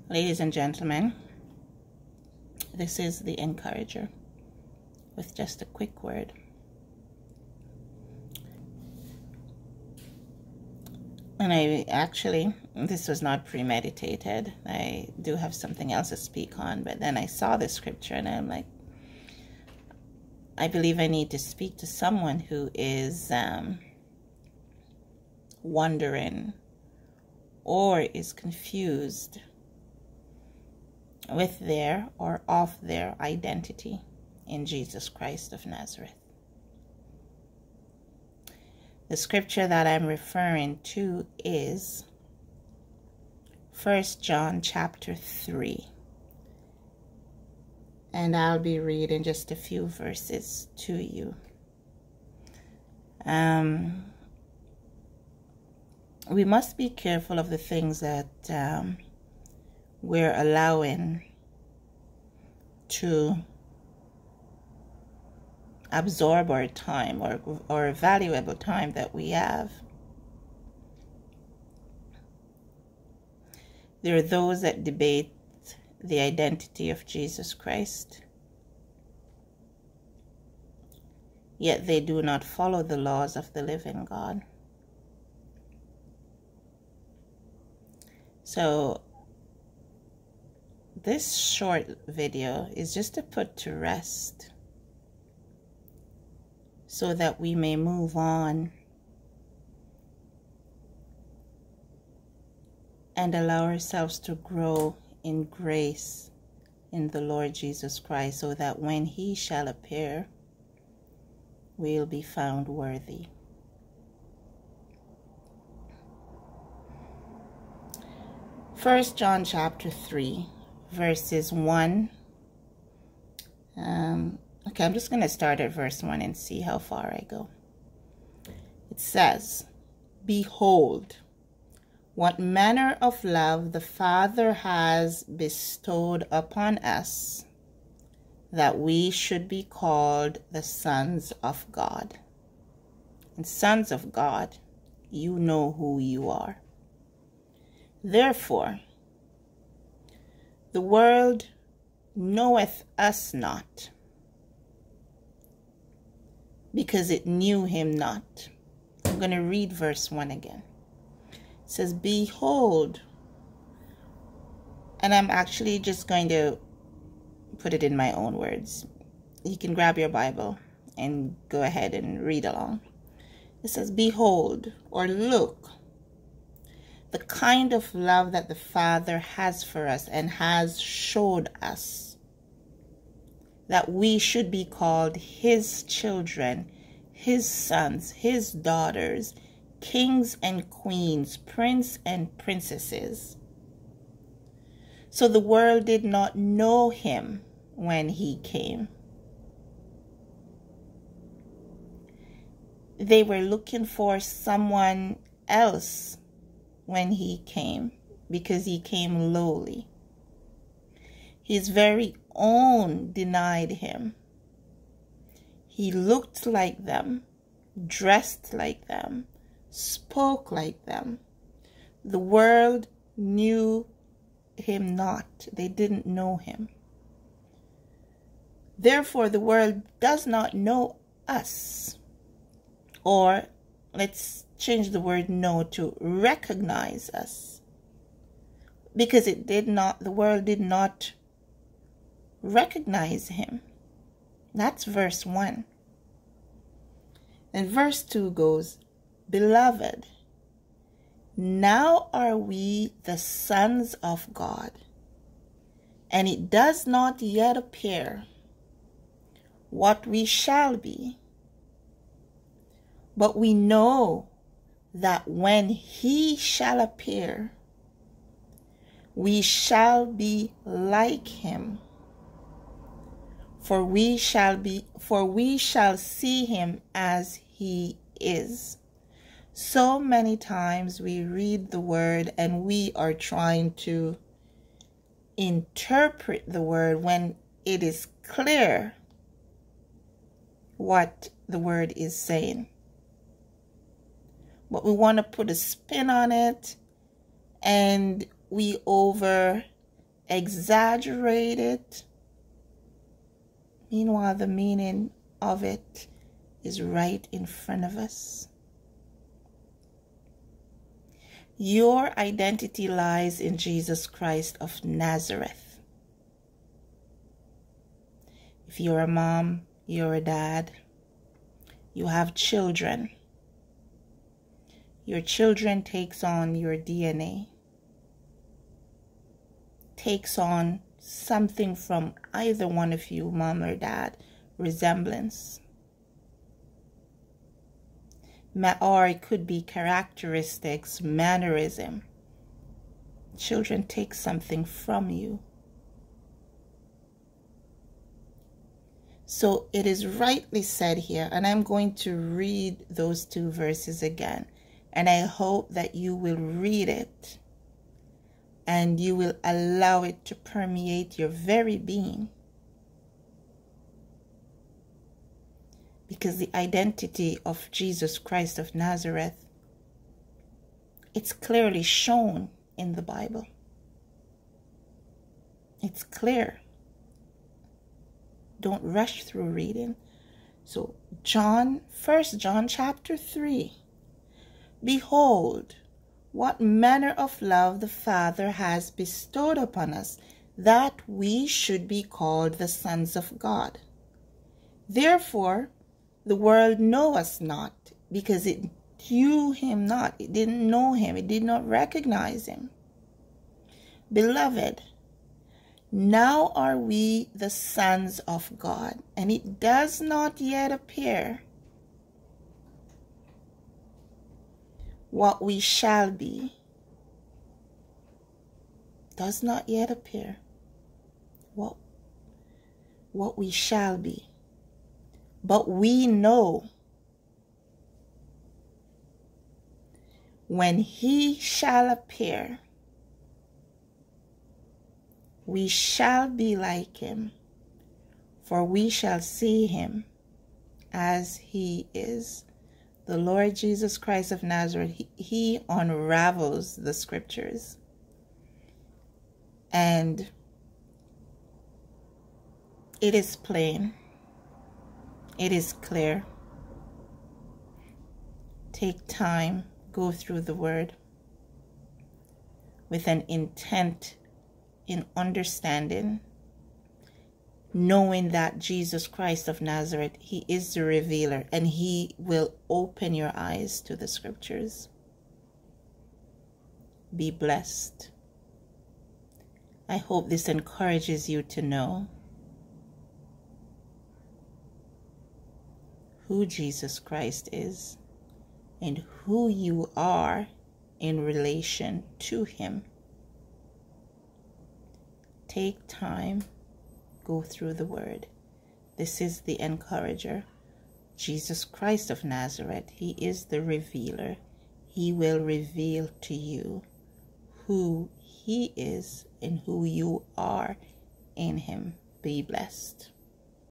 Ladies and gentlemen, this is the Encourager with just a quick word. And this was not premeditated. I do have something else to speak on, but then I saw the scripture and I'm like, I believe I need to speak to someone who is wondering or is confused with their or of their identity in Jesus Christ of Nazareth. The scripture that I'm referring to is 1 John chapter 3. And I'll be reading just a few verses to you. We must be careful of the things that we're allowing to absorb our time or valuable time that we have. There are those that debate the identity of Jesus Christ, yet they do not follow the laws of the living God. So this short video is just to put to rest so that we may move on and allow ourselves to grow in grace in the Lord Jesus Christ, so that when he shall appear, we'll be found worthy. First John chapter 3, verses 1. Okay, I'm just going to start at verse 1 and see how far I go. It says, "Behold, what manner of love the Father has bestowed upon us, that we should be called the sons of God." And sons of God, you know who you are. "Therefore, the world knoweth us not, because it knew him not." I'm going to read verse 1 again. It says, "Behold," and I'm actually just going to put it in my own words. You can grab your Bible and go ahead and read along. It says, "Behold," or look, "the kind of love that the Father has for us and has showed us, that we should be called his children, his sons, his daughters, kings and queens, prince and princesses. So the world did not know him when he came." They were looking for someone else when he came, because he came lowly. His very own denied him. He looked like them, dressed like them, spoke like them. The world knew him not. They didn't know him. Therefore, the world does not know us. Or, let's change the word know to recognize us. Because the world did not recognize him. That's verse 1. And verse 2 goes, "Beloved, now are we the sons of God, and it does not yet appear what we shall be. But we know that when he shall appear, we shall be like him, for we shall see him as he is." So many times we read the word and we are trying to interpret the word when it is clear what the word is saying. But we want to put a spin on it, and we over exaggerate it. Meanwhile, the meaning of it is right in front of us. Your identity lies in Jesus Christ of Nazareth. If you're a mom, you're a dad, you have children. Your children takes on your DNA, takes on something from either one of you, mom or dad, resemblance. Or it could be characteristics, mannerism. Children take something from you. So it is rightly said here, and I'm going to read those two verses again. And I hope that you will read it and you will allow it to permeate your very being. Because the identity of Jesus Christ of Nazareth, it's clearly shown in the Bible. It's clear. Don't rush through reading. So 1 John chapter 3. Behold, what manner of love the Father has bestowed upon us, that we should be called the sons of God. Therefore, the world know us not, because it knew him not. It didn't know him. It did not recognize him. Beloved, now are we the sons of God, and it does not yet appear what we shall be. Does not yet appear what we shall be. But we know when he shall appear, we shall be like him, for we shall see him as he is. The Lord Jesus Christ of Nazareth, he unravels the scriptures. And it is plain. It is clear. Take time, go through the word with an intent in understanding, knowing that Jesus Christ of Nazareth, he is the revealer, and he will open your eyes to the scriptures. Be blessed. I hope this encourages you to know who Jesus Christ is and who you are in relation to him. Take time, go through the word. This is the encourager. Jesus Christ of Nazareth, he is the revealer. He will reveal to you who he is and who you are in him. Be blessed.